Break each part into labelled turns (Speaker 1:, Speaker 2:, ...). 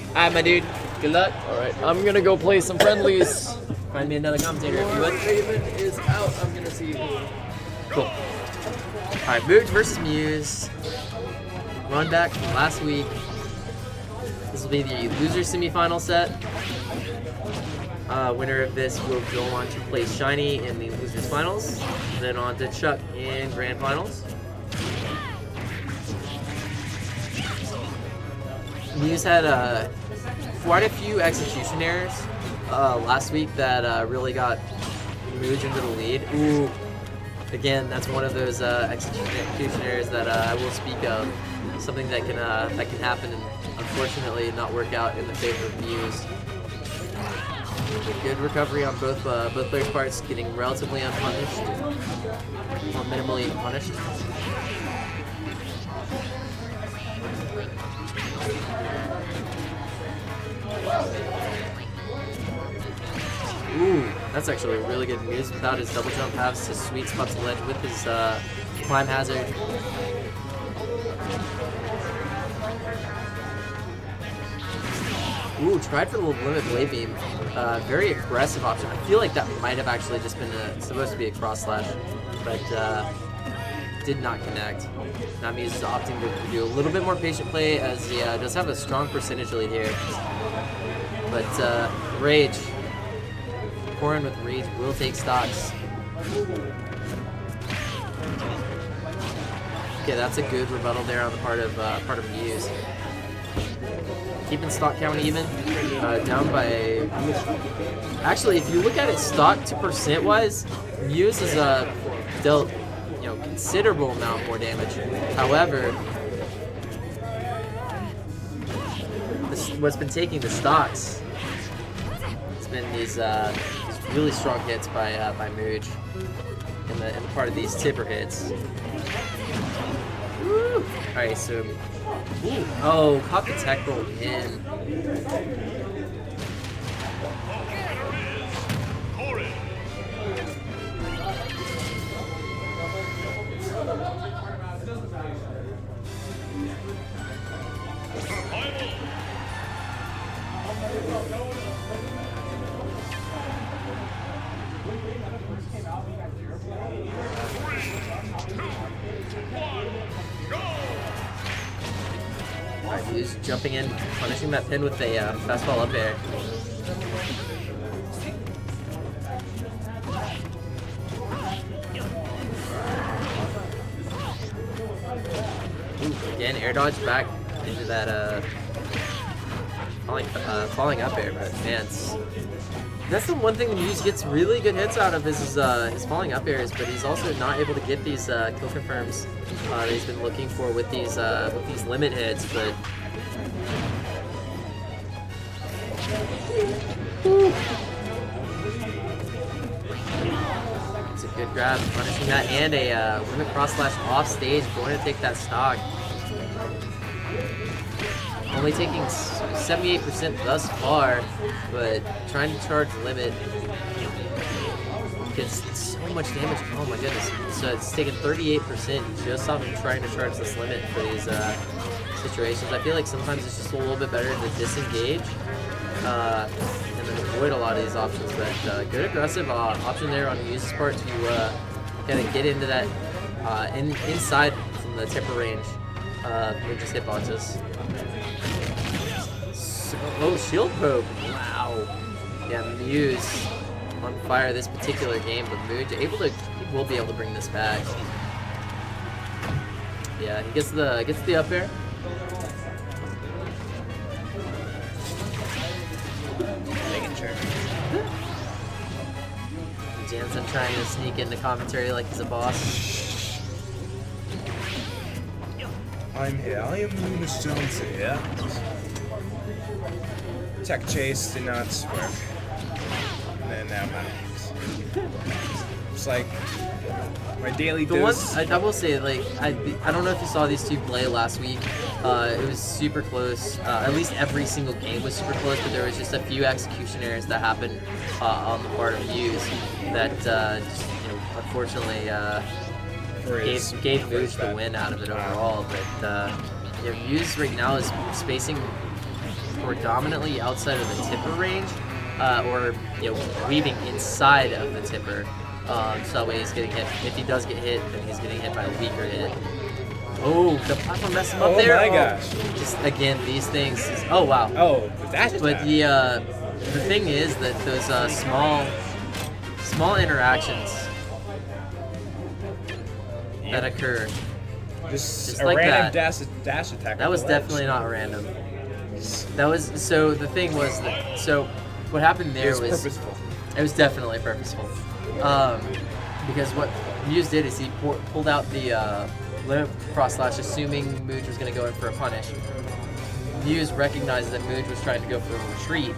Speaker 1: Alright, my dude. Good luck.
Speaker 2: Alright, I'm gonna go play some friendlies.
Speaker 1: Find me another commentator if you would.
Speaker 2: Raven is out. I'm gonna see who.
Speaker 1: Cool. Alright, Muse versus Muse. Run back from last week. This will be the loser semifinal set. Winner of this will go on to play Shiny in the losers finals, then on to Chuck in grand finals. Muse had quite a few execution errors last week that really got Muse into the lead. Ooh, again, that's one of those execution errors that I will speak of. Something that can happen and unfortunately not work out in the favor of Muse. Good recovery on both players' parts, getting relatively unpunished, or minimally punished. Ooh, that's actually a really good Muse. Without his double jump, has his sweet spot to ledge with his climb hazard. Ooh, tried for the limit blade beam. Very aggressive option. I feel like that might have actually just been supposed to be a cross slash, but did not connect. Now Muse is opting to do a little bit more patient play as he does have a strong percentage lead here. But Rage. Corrin with Rage will take stocks. Okay, that's a good rebuttal there on the part of Muse. Keeping stock count even, down by. Actually, if you look at it stock to percent wise, Muse is dealt considerable amount more damage. However, what's been taking the stocks, it's been these really strong hits by Muse in the part of these tipper hits. Woo! All right, so. Ooh. Oh, caught the tech roll in.
Speaker 3: Corrin.
Speaker 1: Alright, he's jumping in, punishing that pin with a fastball up air. Ooh, again, air dodge back into that falling up air, but man, that's the one thing that Muse gets really good hits out of is his falling up airs, but he's also not able to get these kill confirms that he's been looking for with these limit hits. But it's a good grab, punishing that, and a limit cross slash off stage, going to take that stock. Only taking 78% thus far, but trying to charge limit gets so much damage. Oh my goodness. So it's taking 38% just off of trying to charge this limit for these situations. I feel like sometimes it's just a little bit better to disengage and then avoid a lot of these options. But good aggressive option there on Muse's part to kind of get into that inside from the tipper range. Just hitboxes. Oh, shield poke! Wow. Yeah, Muse on fire this particular game, but Muse he will be able to bring this back. Yeah, he gets the up air.
Speaker 2: Making sure.
Speaker 1: Jansen trying to sneak into commentary like he's a boss.
Speaker 4: I'm here. I am Lunas Jones here. Tech chase did not work. And then now it's like my daily dose.
Speaker 1: I will say, like, I don't know if you saw these two play last week. It was super close. At least every single game was super close, but there was just a few execution errors that happened on the part of Muse that just, unfortunately gave Muse the win out of it overall. But Muse right now is spacing predominantly outside of the tipper range, or weaving inside of the tipper. So that way he's getting hit. If he does get hit, then he's getting hit by a weaker hit. Oh, the platform messed him up there.
Speaker 4: Oh my gosh.
Speaker 1: Just again, these things. Oh wow.
Speaker 4: Oh, but that's
Speaker 1: But the thing is that those small interactions that occur.
Speaker 4: just a
Speaker 1: like
Speaker 4: random
Speaker 1: that.
Speaker 4: dash attack.
Speaker 1: That was definitely not random. That was so. The thing was that what happened there
Speaker 4: It was
Speaker 1: was
Speaker 4: purposeful.
Speaker 1: it was definitely purposeful. Because what Muse did is he pulled out the limit cross slash, assuming Muse was going to go in for a punish. Muse recognized that Muse was trying to go for a retreat,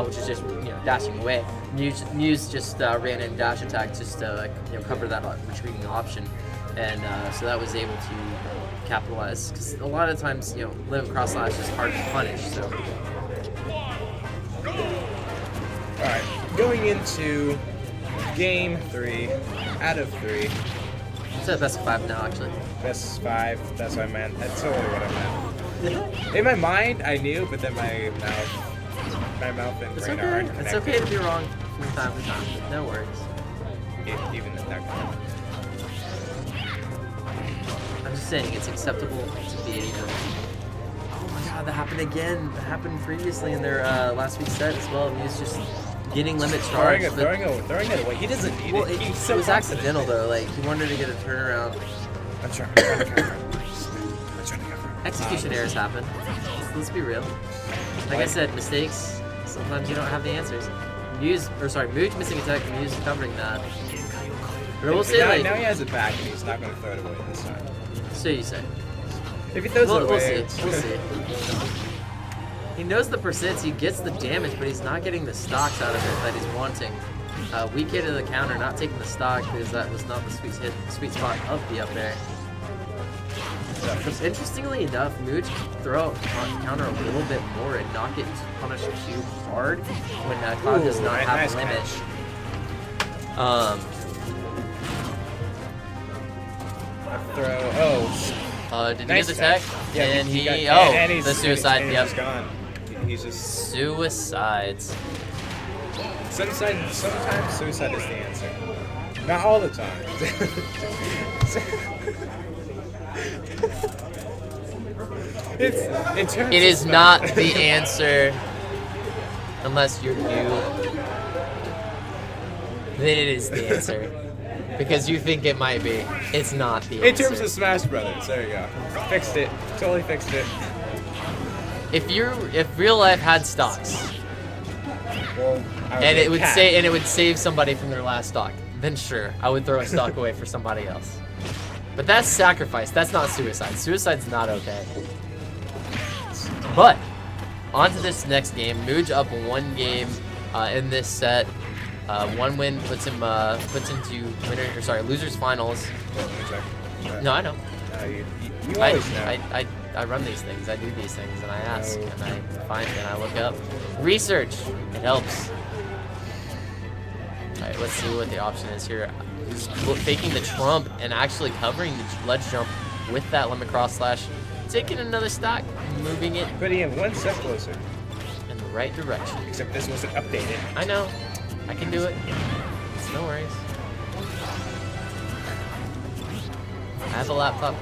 Speaker 1: which is just dashing away. Muse just ran in dash attack just to cover that retreating option, and so that was able to capitalize. Because a lot of times limit cross slash is hard to punish. So.
Speaker 4: All right, going into game 3 out of 3.
Speaker 1: It's at best of 5 now, actually.
Speaker 4: Best of 5. That's what I meant. That's totally what I meant. In my mind, I knew, but then my mouth and
Speaker 1: It's
Speaker 4: brain
Speaker 1: okay.
Speaker 4: aren't
Speaker 1: It's
Speaker 4: connected.
Speaker 1: okay to be wrong from time to time. No worries.
Speaker 4: Even at that point.
Speaker 1: I'm just saying it's acceptable to be ignorant. Oh my god, that happened again. That happened previously in their last week's set as well. He was just getting limit charge.
Speaker 4: Throwing it away. He doesn't need
Speaker 1: Well,
Speaker 4: it. He's
Speaker 1: it
Speaker 4: so
Speaker 1: was
Speaker 4: confident.
Speaker 1: accidental though. Like he wanted to get a turnaround.
Speaker 4: I'm trying to cover. I'm trying to cover.
Speaker 1: Execution errors happen. Let's be real. Like I said, mistakes. Sometimes you don't have the answers. Muse missing attack. Muse covering that. But we'll say
Speaker 4: now,
Speaker 1: like.
Speaker 4: now he has it back, and he's not going to throw it away this time.
Speaker 1: So you say.
Speaker 4: If he throws it away,
Speaker 1: We'll see.
Speaker 4: it's-
Speaker 1: We'll see. He knows the percents, he gets the damage, but he's not getting the stocks out of it that he's wanting. Weak hit to the counter, not taking the stock because that was not the sweet spot of the up air. Interestingly enough, Muse can throw on counter a little bit more and not get punished too hard when Cloud does not have
Speaker 4: nice
Speaker 1: a limit.
Speaker 4: catch. Throw. Oh,
Speaker 1: Did
Speaker 4: nice
Speaker 1: he get the tech?
Speaker 4: Yeah,
Speaker 1: and
Speaker 4: he got,
Speaker 1: and he's the suicide.
Speaker 4: And
Speaker 1: Yep.
Speaker 4: he's gone. He's just
Speaker 1: Suicides.
Speaker 4: sometimes suicide is the answer. Not all the time. It's in terms.
Speaker 1: It
Speaker 4: of
Speaker 1: is
Speaker 4: stuff.
Speaker 1: not the answer unless you're you. Then it is the answer. Because you think it might be. It's not the
Speaker 4: In
Speaker 1: answer.
Speaker 4: terms of Smash Brothers, there you go. Fixed it. Totally fixed it.
Speaker 1: If real life had stocks
Speaker 4: Well,
Speaker 1: and it would save somebody from their last stock, then sure, I would throw a stock away for somebody else. But that's sacrifice. That's not suicide. Suicide's not okay. But on to this next game. Mooj up 1 game in this set. 1 win puts into losers finals. No, I know.
Speaker 4: You always know.
Speaker 1: I run these things. I do these things, and I ask, and I find, and I look up. Research. It helps. All right, let's see what the option is here. He's faking the trump and actually covering the ledge jump with that limit cross slash. Taking another stock, moving it
Speaker 4: Putting him 1 step closer.
Speaker 1: in the right direction.
Speaker 4: Except this wasn't updated.
Speaker 1: I know. I can do it. It's no worries. I have a laptop.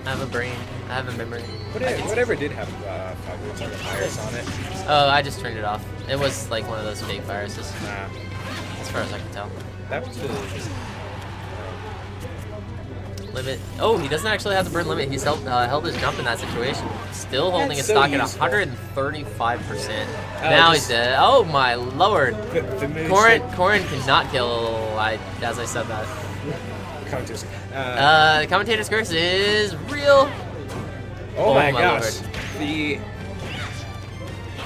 Speaker 1: I have a brain. I have a memory.
Speaker 4: Whatever did have a virus on it.
Speaker 1: Oh, I just turned it off. It was like one of those fake viruses,
Speaker 4: Nah,
Speaker 1: as far as I can tell.
Speaker 4: that was
Speaker 1: Limit. Oh, he doesn't actually have the burn limit. He's held his jump in that situation. Still holding his
Speaker 4: so
Speaker 1: stock
Speaker 4: useful.
Speaker 1: at 135%. Now he's
Speaker 4: just-
Speaker 1: dead. Oh my lord.
Speaker 4: the move.
Speaker 1: Corrin cannot kill. As I said that. The commentator's curse is real.
Speaker 4: Oh my gosh.
Speaker 1: lord.
Speaker 4: The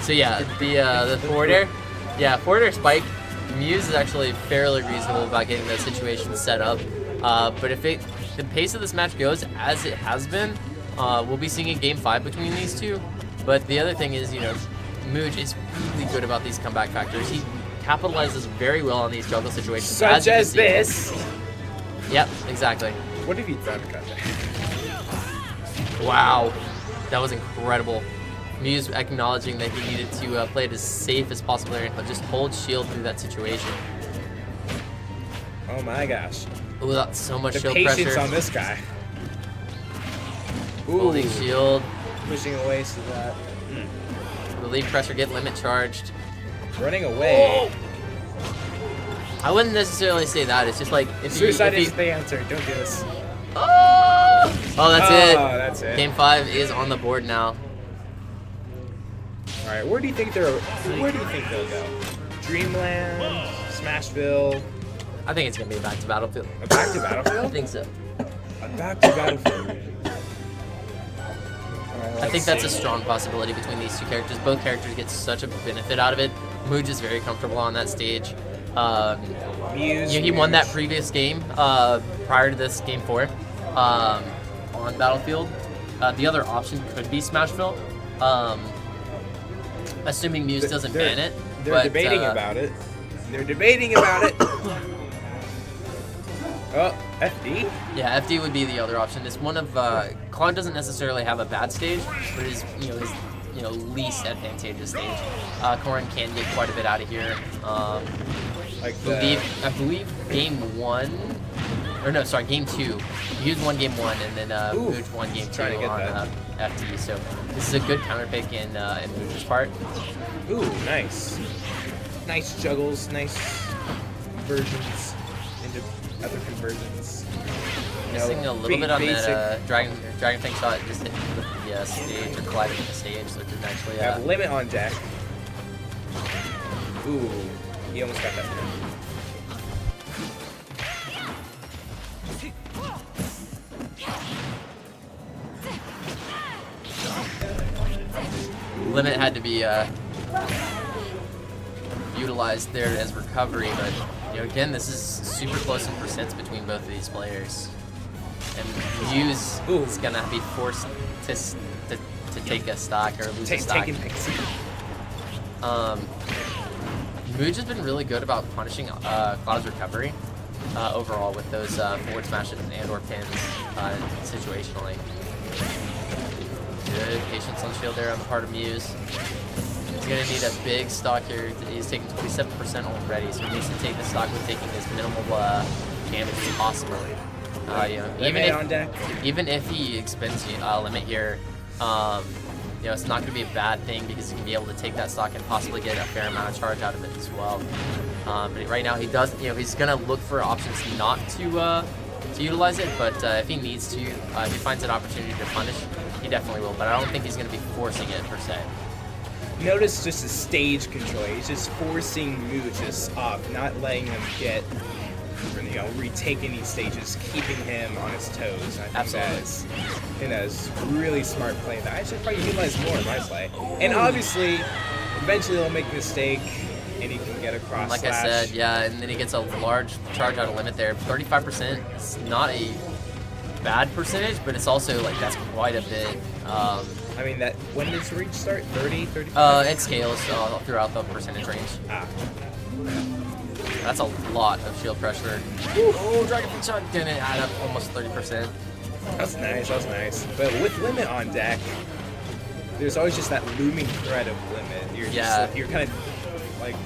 Speaker 1: So yeah, the forward air. Yeah, forward air spike. Muse is actually fairly reasonable about getting that situation set up. But if the pace of this match goes as it has been, we'll be seeing a game 5 between these two. But the other thing is, Mooj is really good about these comeback factors. He capitalizes very well on these juggle situations.
Speaker 4: such
Speaker 1: you can
Speaker 4: as
Speaker 1: see.
Speaker 4: this.
Speaker 1: Yep, exactly.
Speaker 4: What have you done, Kanye?
Speaker 1: Wow, that was incredible. Muse acknowledging that he needed to play it as safe as possible there and just hold shield through that situation.
Speaker 4: Oh my gosh.
Speaker 1: Ooh, that's so much
Speaker 4: The
Speaker 1: shield
Speaker 4: patience
Speaker 1: pressure.
Speaker 4: on this guy. Ooh.
Speaker 1: Holding shield.
Speaker 4: Pushing away so that.
Speaker 1: Relief pressure, get limit charged.
Speaker 4: Running away.
Speaker 1: I wouldn't necessarily say that. It's just like if
Speaker 4: Suicide
Speaker 1: you,
Speaker 4: is the answer. Don't do this.
Speaker 1: Oh, that's it.
Speaker 4: Oh, that's it.
Speaker 1: Game 5 is on the board now.
Speaker 4: All right, where do you think they'll go? Dreamland, Smashville,
Speaker 1: I think it's gonna be a back to Battlefield.
Speaker 4: a back to
Speaker 1: I
Speaker 4: Battlefield?
Speaker 1: think so.
Speaker 4: A back to Battlefield.
Speaker 1: I think that's a strong possibility between these two characters. Both characters get such a benefit out of it. Mooj is very comfortable on that stage.
Speaker 4: Muse.
Speaker 1: He won that previous game prior to this game 4 on Battlefield. The other option could be Smashville, assuming Muse doesn't ban it.
Speaker 4: They're
Speaker 1: but,
Speaker 4: debating about it. They're debating about it. Oh, FD?
Speaker 1: Yeah, FD would be the other option. It's one of Claude doesn't necessarily have a bad stage, but his least advantageous stage. Corrin can get quite a bit out of here.
Speaker 4: Like
Speaker 1: I believe game 1, or no, sorry, game 2. Muse won game 1, and then Mooj won game 2
Speaker 4: trying to get
Speaker 1: on FD. So this is a good counter pick in Mooj's part.
Speaker 4: Ooh, nice. Nice juggles, nice conversions into other conversions.
Speaker 1: Missing a little bit on that Dragon Fang shot, just hit with the stage or collided with the stage, so it didn't actually.
Speaker 4: Have limit on deck. Ooh, he almost got that.
Speaker 1: Limit had to be utilized there as recovery, but again, this is super close in percents between both of these players, and Muse is gonna be forced to take a stock or lose a stock. Mooj has been really good about punishing Cloud's recovery overall with those forward smashes and/or pins situationally. Good patience on shield there on the part of Muse. He's going to need a big stock here. He's taking 27% already, so he needs to take the stock with taking as minimal damage as possible. Even if he expends limit here, it's not going to be a bad thing because he can be able to take that stock and possibly get a fair amount of charge out of it as well. But right now he does, he's going to look for options not to utilize it, but if he needs to, if he finds an opportunity to punish, he definitely will. But I don't think he's going to be forcing it per se.
Speaker 4: Notice just the stage control. He's just forcing Mooj off, not letting him get, retaking these stages, keeping him on his toes. I think that's really smart play that I should probably utilize more in my play. And obviously, eventually he'll make a mistake, and he can get a cross
Speaker 1: Like
Speaker 4: slash.
Speaker 1: I said, yeah, and then he gets a large charge out of limit there. 35% is not a bad percentage, but it's also that's quite a bit.
Speaker 4: I mean, when does reach start? 30, 35?
Speaker 1: It scales throughout the percentage range. That's a lot of shield pressure. Oh, Dragon Fang shot didn't add up almost 30%.
Speaker 4: That's nice. But with limit on deck, there's always just that looming threat of limit. You're kind of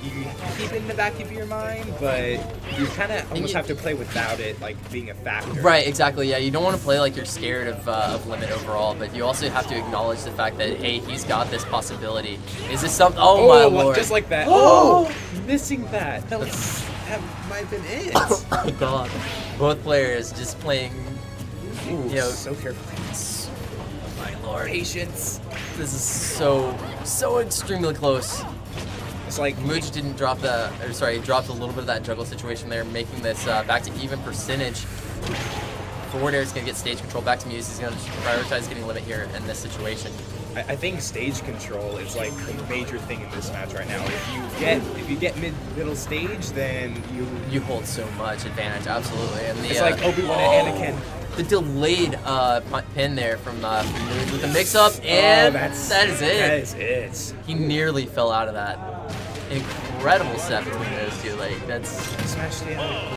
Speaker 4: you keep it in the back of your mind, but you kind of almost have to play without it being a factor.
Speaker 1: Right, exactly. Yeah, you don't want to play like you're scared of limit overall, but you also have to acknowledge the fact that hey, he's got this possibility. Is this something? Oh my lord!
Speaker 4: Just like that. Oh, missing that. That might have been it.
Speaker 1: Oh my god! Both players just playing.
Speaker 4: So careful.
Speaker 1: Oh my lord!
Speaker 4: Patience.
Speaker 1: This is so extremely close.
Speaker 4: It's like
Speaker 1: Mooj didn't drop dropped a little bit of that juggle situation there, making this back to even percentage. Forward air is going to get stage control. Back to Muse. He's going to prioritize getting limit here in this situation.
Speaker 4: I think stage control is a major thing in this match right now. If you get middle stage, then
Speaker 1: you hold so much advantage. Absolutely. And
Speaker 4: it's like Obi-Wan and Anakin.
Speaker 1: The delayed pin there from Mooj with the mix-up, and that is it.
Speaker 4: That is it.
Speaker 1: He nearly fell out of that. Incredible set between those two. That's
Speaker 4: smashed the